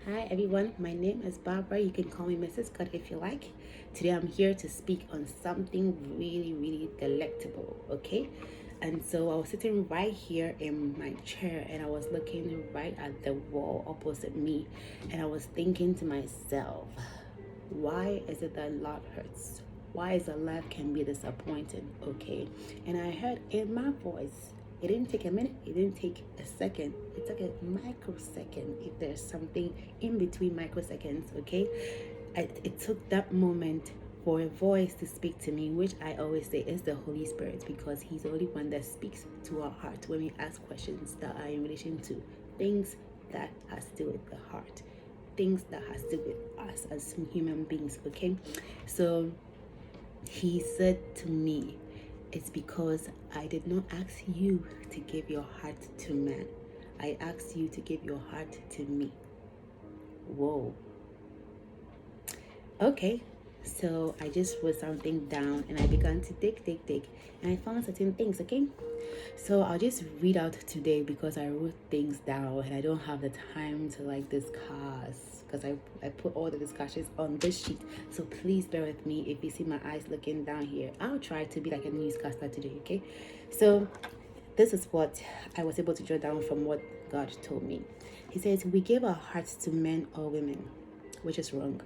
Hi everyone, my name is Barbara. You can call me Mrs. Scott if you like. Today I'm here to speak on something really delectable, okay? And so I was sitting right here in my chair and I was looking right at the wall opposite me and I was thinking to myself, why is it that love hurts? Why is that love can be disappointing, okay? And I heard in my voice, it didn't take a minute, it didn't take a second, it took a microsecond. If there's something in between microseconds, okay? It took that moment for a voice to speak to me, which I always say is the Holy Spirit, because He's the only one that speaks to our heart when we ask questions that are in relation to things that has to do with the heart, things that has to do with us as human beings, okay? So He said to me, it's because I did not ask you to give your heart to man. I asked you to give your heart to me. Whoa. Okay. So I just wrote something down and I began to dig. And I found certain things, okay? So I'll just read out today because I wrote things down and I don't have the time to discuss because I put all the discussions on this sheet. So please bear with me if you see my eyes looking down here. I'll try to be like a newscaster today, okay? So this is what I was able to jot down from what God told me. He says, we give our hearts to men or women, which is wrong.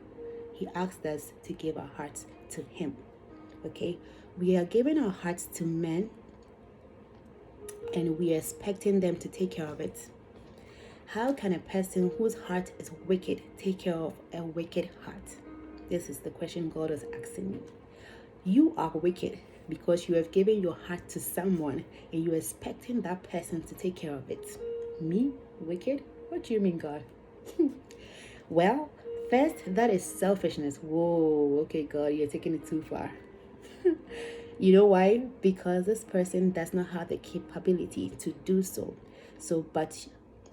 He asked us to give our hearts to Him. Okay? We are giving our hearts to men and we are expecting them to take care of it. How can a person whose heart is wicked take care of a wicked heart? This is the question God was asking me. You are wicked because you have given your heart to someone and you're expecting that person to take care of it. Me? Wicked? What do you mean, God? Well, first, that is selfishness. Whoa, okay, God, you're taking it too far. You know why? Because this person does not have the capability to do so.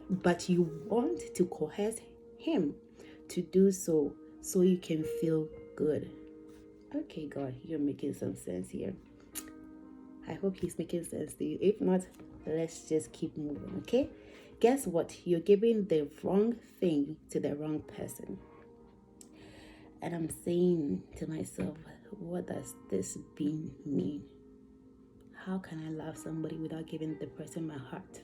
But you want to coerce him to do so you can feel good. Okay, God, you're making some sense here. I hope He's making sense to you. If not, let's just keep moving, okay? Guess what? You're giving the wrong thing to the wrong person. And I'm saying to myself, what does this being mean? How can I love somebody without giving the person my heart?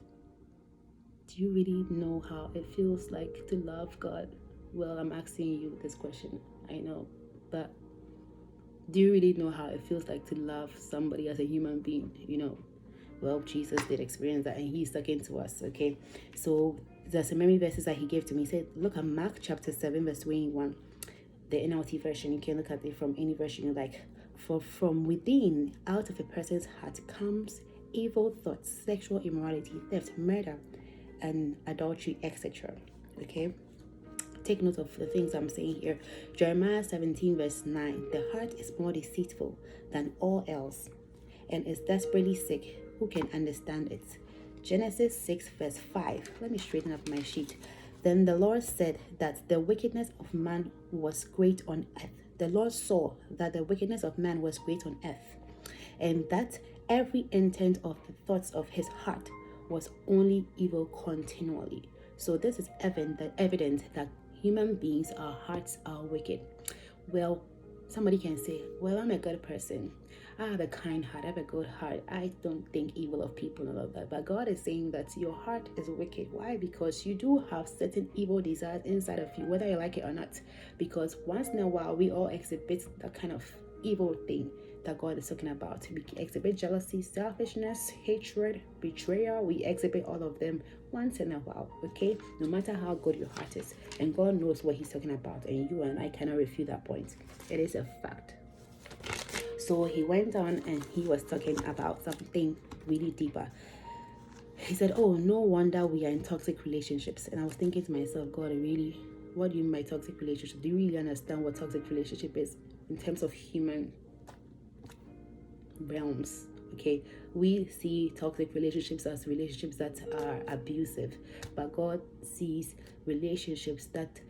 Do you really know how it feels like to love God? Well, I'm asking you this question. I know, but do you really know how it feels like to love somebody as a human being? Well, Jesus did experience that and He's talking to us, okay? So there's some many verses that He gave to me. He said, look at Mark chapter 7, verse 21. The NLT version, you can look at it from any version you like. For from within, out of a person's heart comes evil thoughts, sexual immorality, theft, murder, and adultery, etc. Okay? Take note of the things I'm saying here. Jeremiah 17, verse 9. The heart is more deceitful than all else and is desperately sick. Who can understand it? Genesis 6, verse 5. Let me straighten up my sheet. Then the Lord said that the wickedness of man was great on earth. The Lord saw that the wickedness of man was great on earth, and that every intent of the thoughts of his heart was only evil continually. So this is evident that human beings, our hearts are wicked. Well, somebody can say, well, I'm a good person. I have a kind heart. I have a good heart. I don't think evil of people and all of that. But God is saying that your heart is wicked. Why? Because you do have certain evil desires inside of you, whether you like it or not. Because once in a while, we all exhibit that kind of evil thing that God is talking about. We exhibit jealousy, selfishness, hatred, betrayal. We exhibit all of them once in a while, okay? No matter how good your heart is. And God knows what He's talking about. And you and I cannot refute that point. It is a fact. So He went on and He was talking about something really deeper. He said, oh, no wonder we are in toxic relationships. And I was thinking to myself, God, really, what do you mean by toxic relationship? Do you really understand what toxic relationship is in terms of human realms? Okay, we see toxic relationships as relationships that are abusive, but God sees relationships that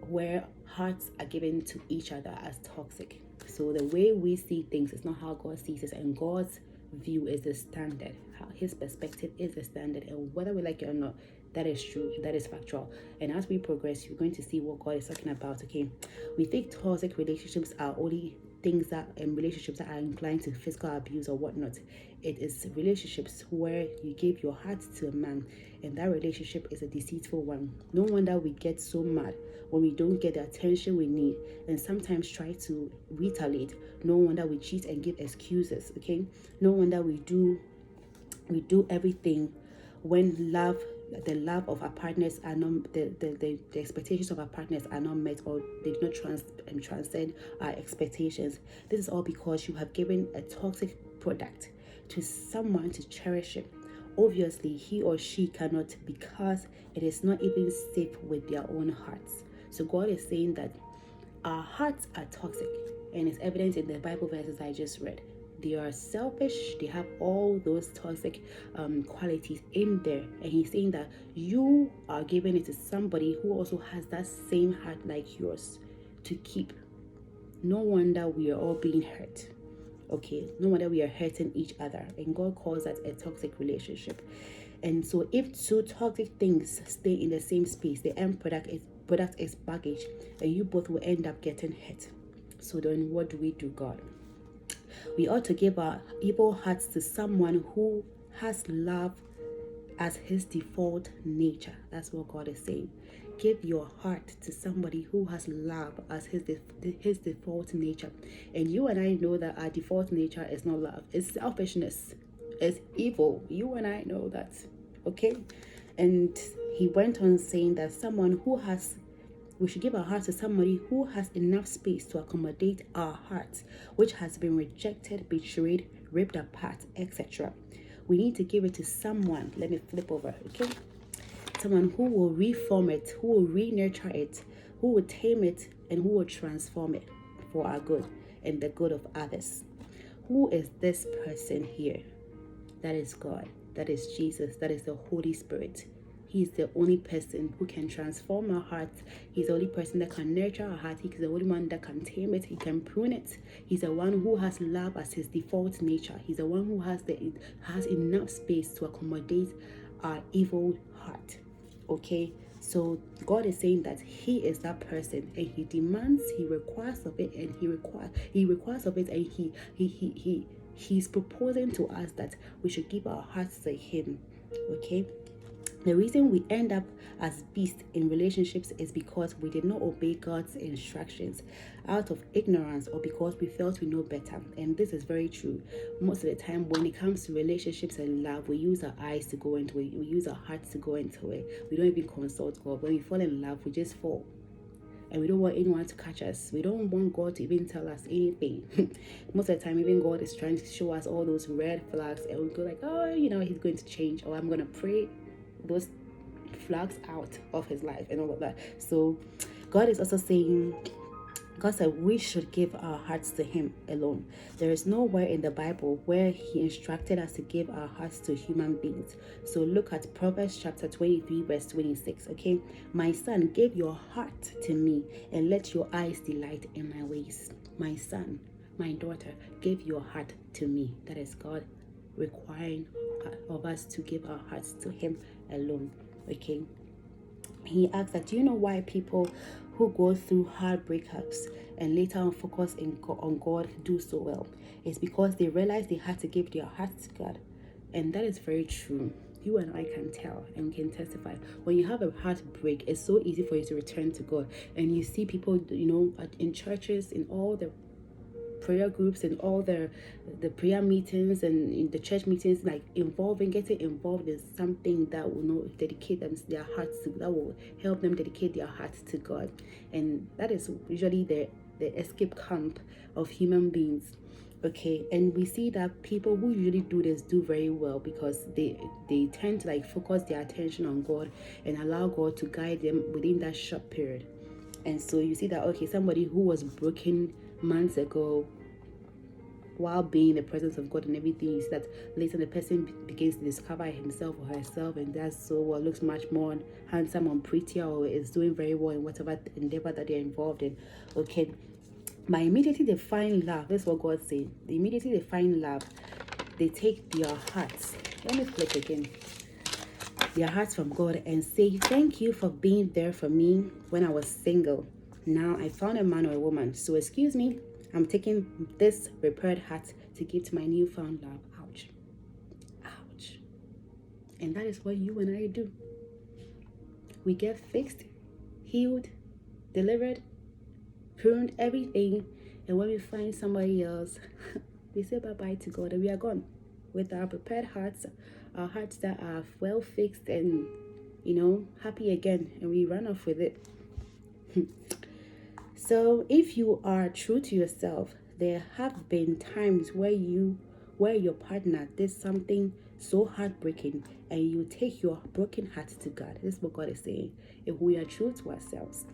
where hearts are given to each other as toxic. So the way we see things is not how God sees it, and God's view is the standard. How His perspective is the standard, and whether we like it or not, That is true. That is factual. And as we progress, you're going to see what God is talking about. Okay, we think toxic relationships are only things that relationships that are inclined to physical abuse or whatnot. It is relationships where you give your heart to a man, and that relationship is a deceitful one. No wonder we get so mad when we don't get the attention we need, and sometimes try to retaliate. No wonder we cheat and give excuses. Okay, no wonder we do everything when the love of our partners are not the expectations of our partners are not met, or they do not transcend our expectations. This is all because you have given a toxic product to someone to cherish it. Obviously he or she cannot, because it is not even safe with their own hearts. So God is saying that our hearts are toxic, and it's evident in the Bible verses I just read. They are selfish. They have all those toxic qualities in there, and he's saying that you are giving it to somebody who also has that same heart like yours to keep. No wonder we are all being hurt. Okay, no wonder we are hurting each other, and God calls that a toxic relationship. And so if two toxic things stay in the same space, the end product is baggage, and you both will end up getting hurt. So then what do we do, God? We ought to give our evil hearts to someone who has love as his default nature. That's what God is saying. Give your heart to somebody who has love as his default nature. And you and I know that our default nature is not love. It's selfishness. It's evil. You and I know that. Okay? And he went on saying that we should give our hearts to somebody who has enough space to accommodate our hearts, which has been rejected, betrayed, ripped apart, etc. We need to give it to someone. Let me flip over, okay? Someone who will reform it, who will re-nurture it, who will tame it, and who will transform it for our good and the good of others. Who is this person here? That is God. That is Jesus. That is the Holy Spirit. He's the only person who can transform our hearts. He's the only person that can nurture our heart. He's the only one that can tame it. He can prune it. He's the one who has love as his default nature. He's the one who has enough space to accommodate our evil heart. Okay, so God is saying that he is that person, and he demands, he requires of it, and he's proposing to us that we should give our hearts to him. Okay. The reason we end up as beasts in relationships is because we did not obey God's instructions out of ignorance, or because we felt we know better. And this is very true. Most of the time when it comes to relationships and love, we use our eyes to go into it. We use our hearts to go into it. We don't even consult God. When we fall in love, we just fall. And we don't want anyone to catch us. We don't want God to even tell us anything. Most of the time, even God is trying to show us all those red flags, and we go like, oh, he's going to change, or I'm going to pray those flags out of his life and all of that. So God is also saying, God said we should give our hearts to him alone. There is nowhere in the Bible where he instructed us to give our hearts to human beings. So look at Proverbs chapter 23 verse 26. Okay, my son, give your heart to me, and let your eyes delight in my ways. My son, my daughter, give your heart to me. That is God requiring of us to give our hearts to him alone. Okay, he asks that, do you know why people who go through hard breakups and later on focus on God do so well? It's because they realize they had to give their hearts to God. And that is very true. You and I can tell and can testify. When you have a heartbreak, it's so easy for you to return to God. And you see people, in churches, in all the prayer groups and all the prayer meetings and in the church meetings, like getting involved in something that will dedicate their hearts to, that will help them dedicate their hearts to God. And that is usually the escape camp of human beings. Okay, and we see that people who usually do this do very well, because they tend to focus their attention on God and allow God to guide them within that short period. And so you see that, okay, somebody who was broken months ago while being in the presence of God and everything, is that later the person begins to discover himself or herself, and that's so looks much more handsome and prettier, or is doing very well in whatever endeavor that they're involved in. Okay, by immediately they find love. That's what God said. They immediately find love, they take their hearts. Let me flip again. their hearts from God and say, thank you for being there for me when I was single. Now I found a man or a woman. So excuse me, I'm taking this repaired heart to give to my newfound love. Ouch. Ouch. And that is what you and I do. We get fixed, healed, delivered, pruned, everything. And when we find somebody else, we say bye-bye to God and we are gone with our prepared hearts, our hearts that are well fixed and, happy again. And we run off with it. So if you are true to yourself, there have been times where your partner did something so heartbreaking and you take your broken heart to God. This is what God is saying. If we are true to ourselves,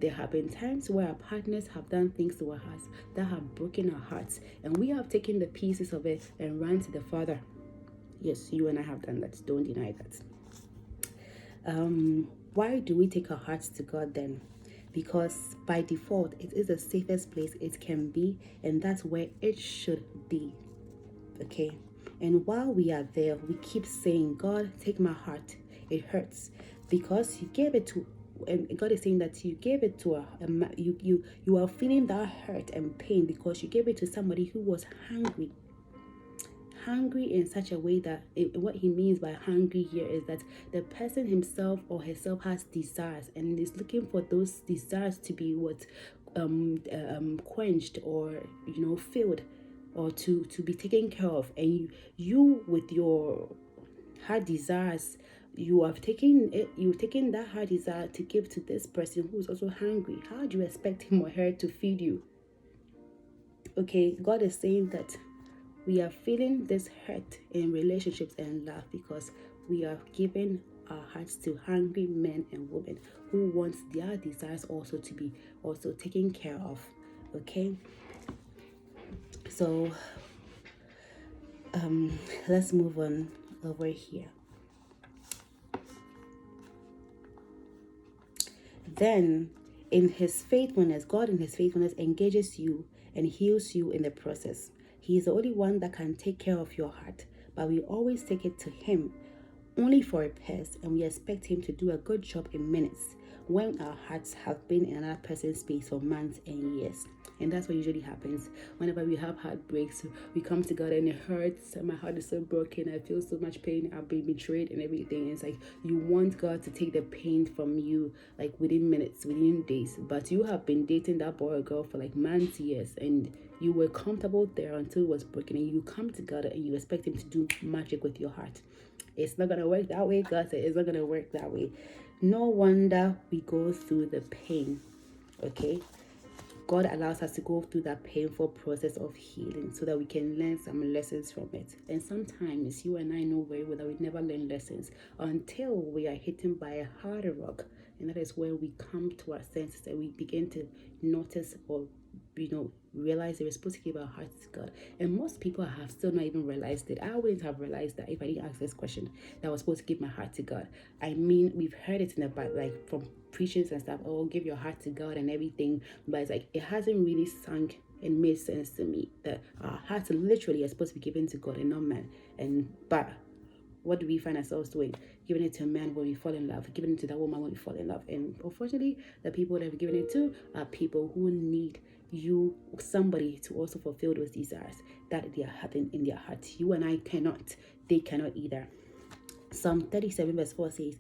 there have been times where our partners have done things to our hearts that have broken our hearts, and we have taken the pieces of it and run to the Father. Yes, you and I have done that. Don't deny that. Why do we take our hearts to God then? Because by default, it is the safest place it can be, and that's where it should be. Okay? And while we are there, we keep saying, God, take my heart. It hurts because you gave it to, and God is saying that you gave it to you are feeling that hurt and pain because you gave it to somebody who was hungry in such a way that what he means by hungry here is that the person himself or herself has desires and is looking for those desires to be quenched or filled or to be taken care of, and you with your heart desires, you've taken that heart desire to give to this person who is also hungry. How do you expect him or her to feed you? Okay, God is saying that we are feeling this hurt in relationships and love because we are giving our hearts to hungry men and women who want their desires also to be also taken care of. Okay, so let's move on over here. Then in his faithfulness, God in his faithfulness engages you and heals you in the process. He is the only one that can take care of your heart, but we always take it to him only for repairs, and we expect him to do a good job in minutes when our hearts have been in another person's space for months and years. And that's what usually happens whenever we have heartbreaks. We come to God and it hurts, and my heart is so broken, I feel so much pain, I've been betrayed and everything. It's like you want God to take the pain from you like within minutes, within days, but you have been dating that boy or girl for like months, years, and you were comfortable there until it was broken, and you come to God and you expect him to do magic with your heart. It's not gonna work that way. God said it's not gonna work that way. No wonder we go through the pain. Okay, God allows us to go through that painful process of healing so that we can learn some lessons from it. And sometimes you and I know very well that we never learn lessons until we are hit by a hard rock, and that is where we come to our senses and we begin to notice or realize that we're supposed to give our hearts to God. And most people have still not even realized it. I wouldn't have realized that if I didn't ask this question, that I was supposed to give my heart to God. I mean, we've heard it in the Bible, like from preachings and stuff, oh, give your heart to God and everything, but it's like it hasn't really sunk and made sense to me that our hearts literally are supposed to be given to God and not man. But what do we find ourselves doing? Giving it to a man when we fall in love, giving it to that woman when we fall in love. And unfortunately, the people that we're giving it to are people who need somebody to also fulfill those desires that they are having in their hearts. You and I cannot, they cannot either. Psalm 37 verse 4 says,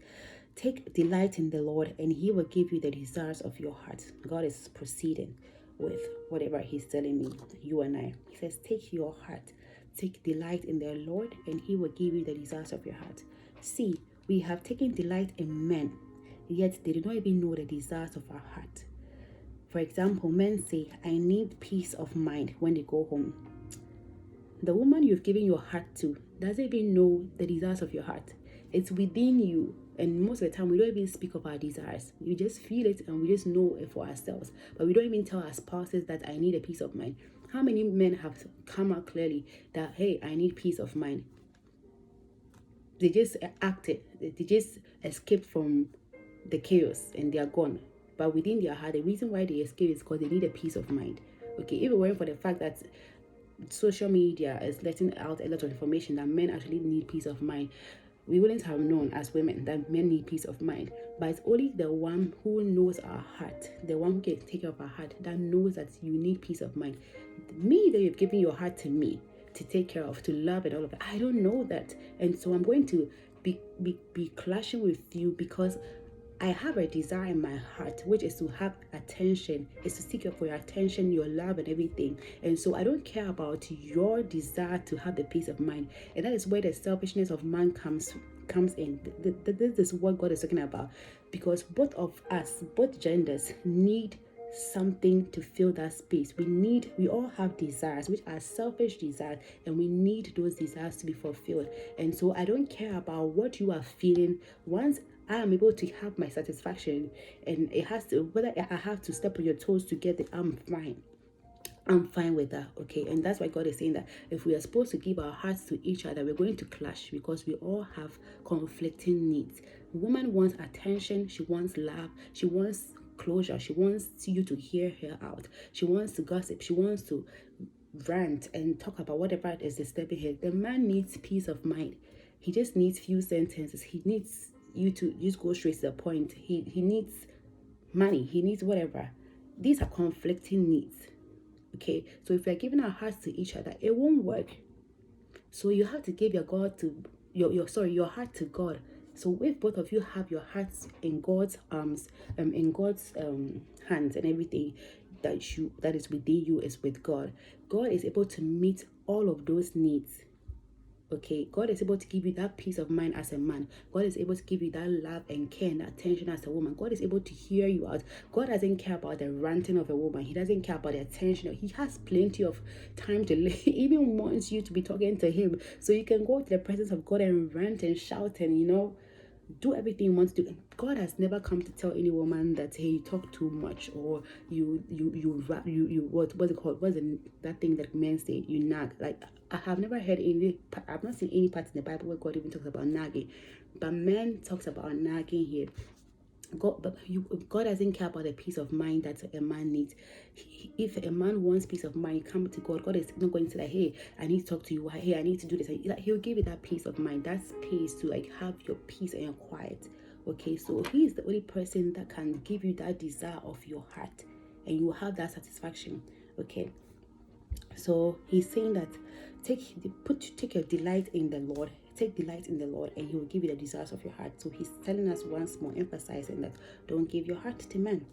take delight in the Lord and he will give you the desires of your heart. God is proceeding with whatever he's telling me, you and I. He says, take delight in the Lord and he will give you the desires of your heart. See, we have taken delight in men, yet they do not even know the desires of our heart. For example, men say, I need peace of mind when they go home. The woman you've given your heart to doesn't even know the desires of your heart. It's within you. And most of the time, we don't even speak of our desires. We just feel it and we just know it for ourselves. But we don't even tell our spouses that I need a peace of mind. How many men have come out clearly that, hey, I need peace of mind? They just acted. They just escaped from the chaos and they are gone. But within their heart, the reason why they escape is because they need a peace of mind. Okay, if it weren't for the fact that social media is letting out a lot of information that men actually need peace of mind, we wouldn't have known as women that men need peace of mind. But it's only the one who knows our heart, the one who can take care of our heart, that knows that you need peace of mind. Me, that you've given your heart to me to take care of, to love, and all of that, I don't know that. And so I'm going to be clashing with you because I have a desire in my heart, which is to have attention, is to seek for your attention, your love, and everything. And so I don't care about your desire to have the peace of mind. And that is where the selfishness of man comes in. This is what God is talking about. Because both of us, both genders, need something to fill that space. We all have desires which are selfish desires, and we need those desires to be fulfilled. And so I don't care about what you are feeling. Once I am able to have my satisfaction, and it has to, whether I have to step on your toes to get it, I'm fine with that. Okay. And that's why God is saying that if we are supposed to give our hearts to each other, we're going to clash because we all have conflicting needs. The woman wants attention, she wants love, she wants closure, she wants you to hear her out, she wants to gossip, she wants to rant and talk about whatever it is disturbing her. The man needs peace of mind. He just needs few sentences. He needs you to just go straight to the point. He needs money, he needs whatever. These are conflicting needs. Okay, so if we're giving our hearts to each other, it won't work. So you have to give your heart to God. So if both of you have your hearts in God's arms, in God's hands, and everything that is within you is with God, God is able to meet all of those needs. Okay, God is able to give you that peace of mind as a man. God is able to give you that love and care and attention as a woman. God is able to hear you out. God doesn't care about the ranting of a woman. He doesn't care about the attention. He has plenty of time to live. He even wants you to be talking to him, so you can go to the presence of God and rant and shout and do everything you want to do. God has never come to tell any woman that, hey, you talk too much, or you what's it called? What's that thing that men say? You nag. Like, I have never heard I've not seen any part in the Bible where God even talks about nagging, but man talks about nagging here. God doesn't care about the peace of mind that a man needs. If a man wants peace of mind, come to God. God is not going to say, hey, I need to talk to you. Hey, I need to do this. He'll give you that peace of mind, that space to have your peace and your quiet. Okay, so he is the only person that can give you that desire of your heart, and you will have that satisfaction. Okay, so he's saying that take your delight in the Lord. Take delight in the Lord, and he will give you the desires of your heart. So he's telling us once more, emphasizing that don't give your heart to men.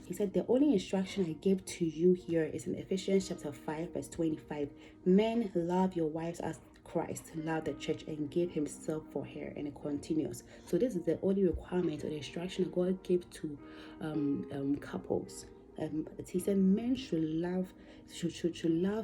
He said, the only instruction I give to you here is in Ephesians chapter 5, verse 25. Men, love your wives as Christ loved the church and gave himself for her. And it continues. So this is the only requirement or the instruction that God gave to couples. He said men should love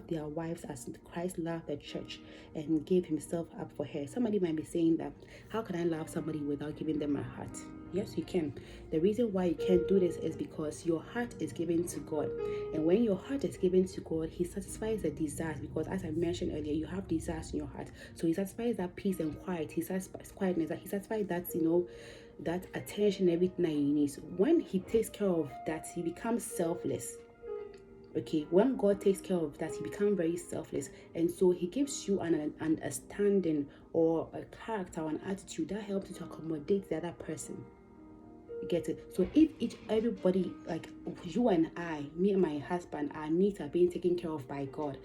their wives as Christ loved the church and gave himself up for her. Somebody might be saying that, how can I love somebody without giving them my heart? Yes, you can. The reason why you can't do this is because your heart is given to God. And when your heart is given to God, he satisfies the desires, because as I mentioned earlier, you have desires in your heart. So he satisfies that peace and quiet. He satisfies quietness. He satisfies that, that attention, everything that he needs. When he takes care of that, he becomes selfless. Okay, when God takes care of that, he becomes very selfless. And so he gives you an understanding or a character or an attitude that helps you to accommodate the other person. You get it? So if everybody, like you and I, me and my husband, our needs are being taken care of by God,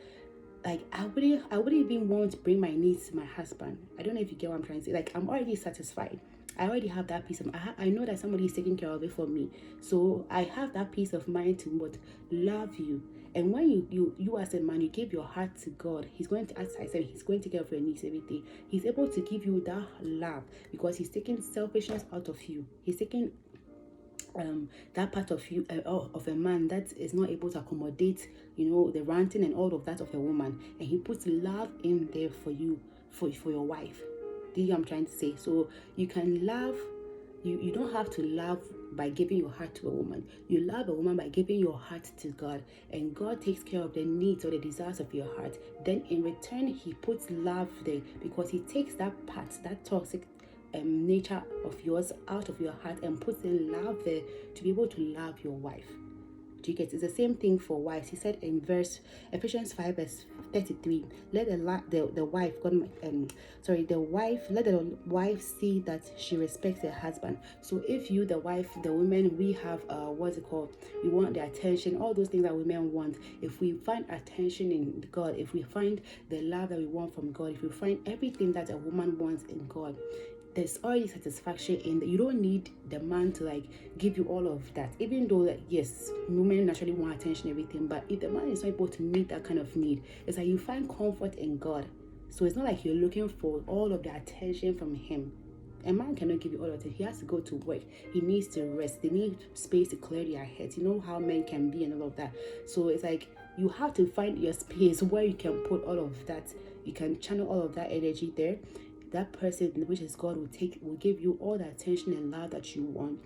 like I wouldn't even want to bring my needs to my husband. I don't know if you get what I'm trying to say. Like, I'm already satisfied. I already have that peace of mind. I know that somebody is taking care of it for me. So I have that peace of mind to love you. And when you as a man, you give your heart to God, he's going to, as I said, he's going to take care of your needs, everything. He's able to give you that love because he's taking selfishness out of you. He's taking that part of you of a man that is not able to accommodate the ranting and all of that of a woman, and he puts love in there for you, for your wife. Do you know what I'm trying to say? So you can love, you don't have to love by giving your heart to a woman. You love a woman by giving your heart to God, and God takes care of the needs or the desires of your heart. Then in return, he puts love there because he takes that part, that toxic nature of yours out of your heart and puts in love there to be able to love your wife. Do you get it? It's the same thing for wives. He said in verse Ephesians 5 verse 33, let the wife the wife, let the wife see that she respects her husband. So if you, the wife, the women, we have what's it called, we want the attention, all those things that women want. If we find attention in God, if we find the love that we want from God, if we find everything that a woman wants in God, there's already satisfaction in that. You don't need the man to like give you all of that, even though that yes, women naturally want attention, everything, but if the man is not able to meet that kind of need, it's like you find comfort in God. So it's not like you're looking for all of the attention from him. A man cannot give you all of it. He has to go to work. He needs to rest. They need space to clear their heads. You know how men can be and all of that. So it's like you have to find your space where you can put all of that. You can channel all of that energy there. That person, which is God, will give you all the attention and love that you want.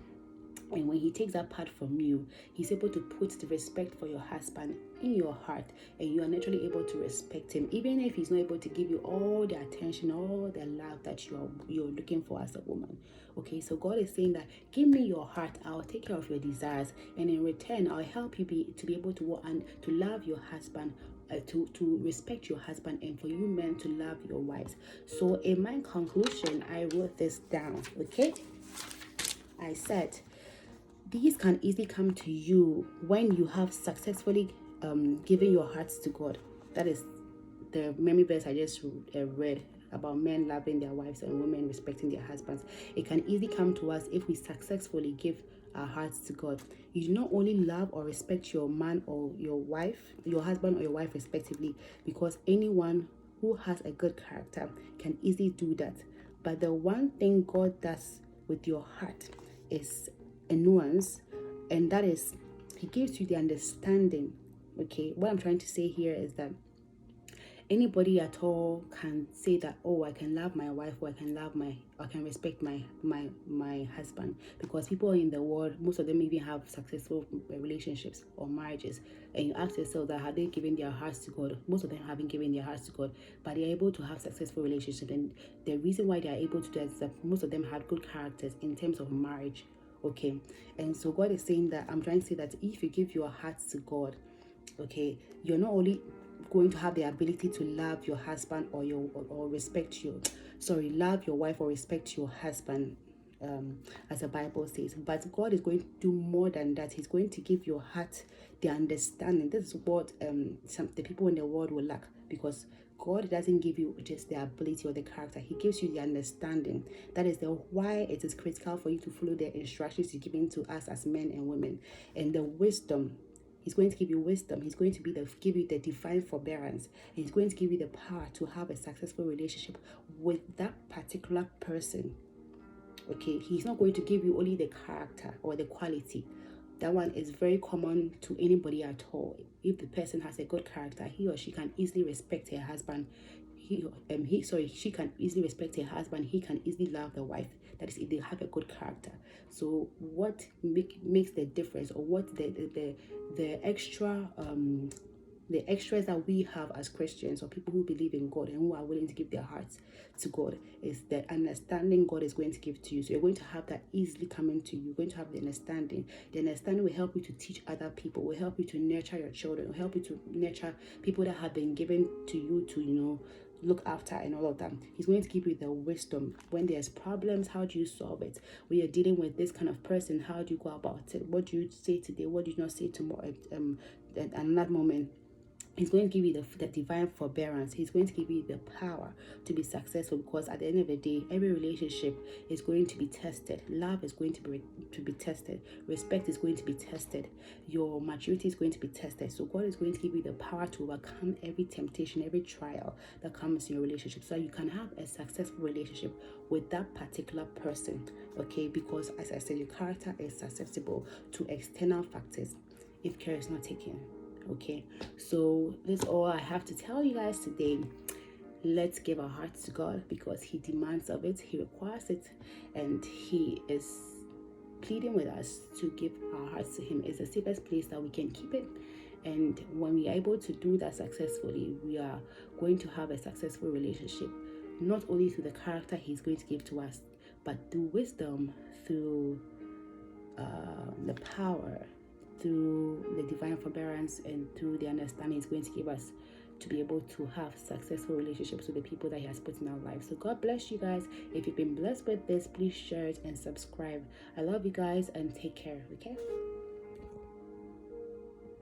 And when he takes that part from you, he's able to put the respect for your husband in your heart, and you are naturally able to respect him, even if he's not able to give you all the attention, all the love that you're looking for as a woman. Okay, so God is saying that give me your heart, I'll take care of your desires, and in return I'll help you to be able to work and to love your husband, to respect your husband, and for you men to love your wives. So in my conclusion, I wrote this down. Okay, I said these can easily come to you when you have successfully given your hearts to God. That is the memory verse I just read about men loving their wives and women respecting their husbands. It can easily come to us if we successfully give our hearts to God. You do not only love or respect your man or your wife, your husband or your wife respectively, because anyone who has a good character can easily do that. But the one thing God does with your heart is a nuance, and that is he gives you the understanding. Okay, what I'm trying to say here is that anybody at all can say that, oh, I can love my wife, or I can respect my husband, because people in the world, most of them even have successful relationships or marriages, and you ask yourself that have they given their hearts to God? Most of them haven't given their hearts to God, but they're able to have successful relationships, and the reason why they're able to do that is that most of them had good characters in terms of marriage. Okay, and so God is saying that I'm trying to say that if you give your heart to God, okay, you're not only going to have the ability to love your husband or love your wife or respect your husband, as the Bible says, but God is going to do more than that. He's going to give your heart the understanding. This is what the people in the world will lack, because God doesn't give you just the ability or the character. He gives you the understanding. That is why it is critical for you to follow the instructions He's giving to us as men and women, and the wisdom. He's going to give you wisdom. He's going to give you the divine forbearance. He's going to give you the power to have a successful relationship with that particular person. Okay, he's not going to give you only the character or the quality. That one is very common to anybody at all. If the person has a good character, he or she can easily respect her husband. She can easily respect her husband. He can easily love the wife. That is, if they have a good character. So what makes the difference, or what the extra the extras that we have as Christians, or people who believe in God and who are willing to give their hearts to God, is the understanding God is going to give to you. So you're going to have that easily coming to you. You're going to have the understanding. The understanding will help you to teach other people, will help you to nurture your children, will help you to nurture people that have been given to you to, look after and all of that. He's going to give you the wisdom. When there's problems, how do you solve it? When you're dealing with this kind of person, how do you go about it? What do you say today? What do you not say tomorrow? At another moment. He's going to give you the divine forbearance. He's going to give you the power to be successful, because at the end of the day, every relationship is going to be tested. Love is going to be tested. Respect is going to be tested. Your maturity is going to be tested. So God is going to give you the power to overcome every temptation, every trial that comes in your relationship, so you can have a successful relationship with that particular person. Okay, because as I said, your character is susceptible to external factors if care is not taken. Okay, so this is all I have to tell you guys today. Let's give our hearts to God, because He demands of it, He requires it, and He is pleading with us to give our hearts to Him. It's the safest place that we can keep it, and when we are able to do that successfully, we are going to have a successful relationship, not only through the character He's going to give to us, but through wisdom, through the power, through the divine forbearance and through the understanding He's going to give us to be able to have successful relationships with the people that He has put in our lives. So God bless you guys. If you've been blessed with this, please share it and subscribe. I love you guys and take care. Okay.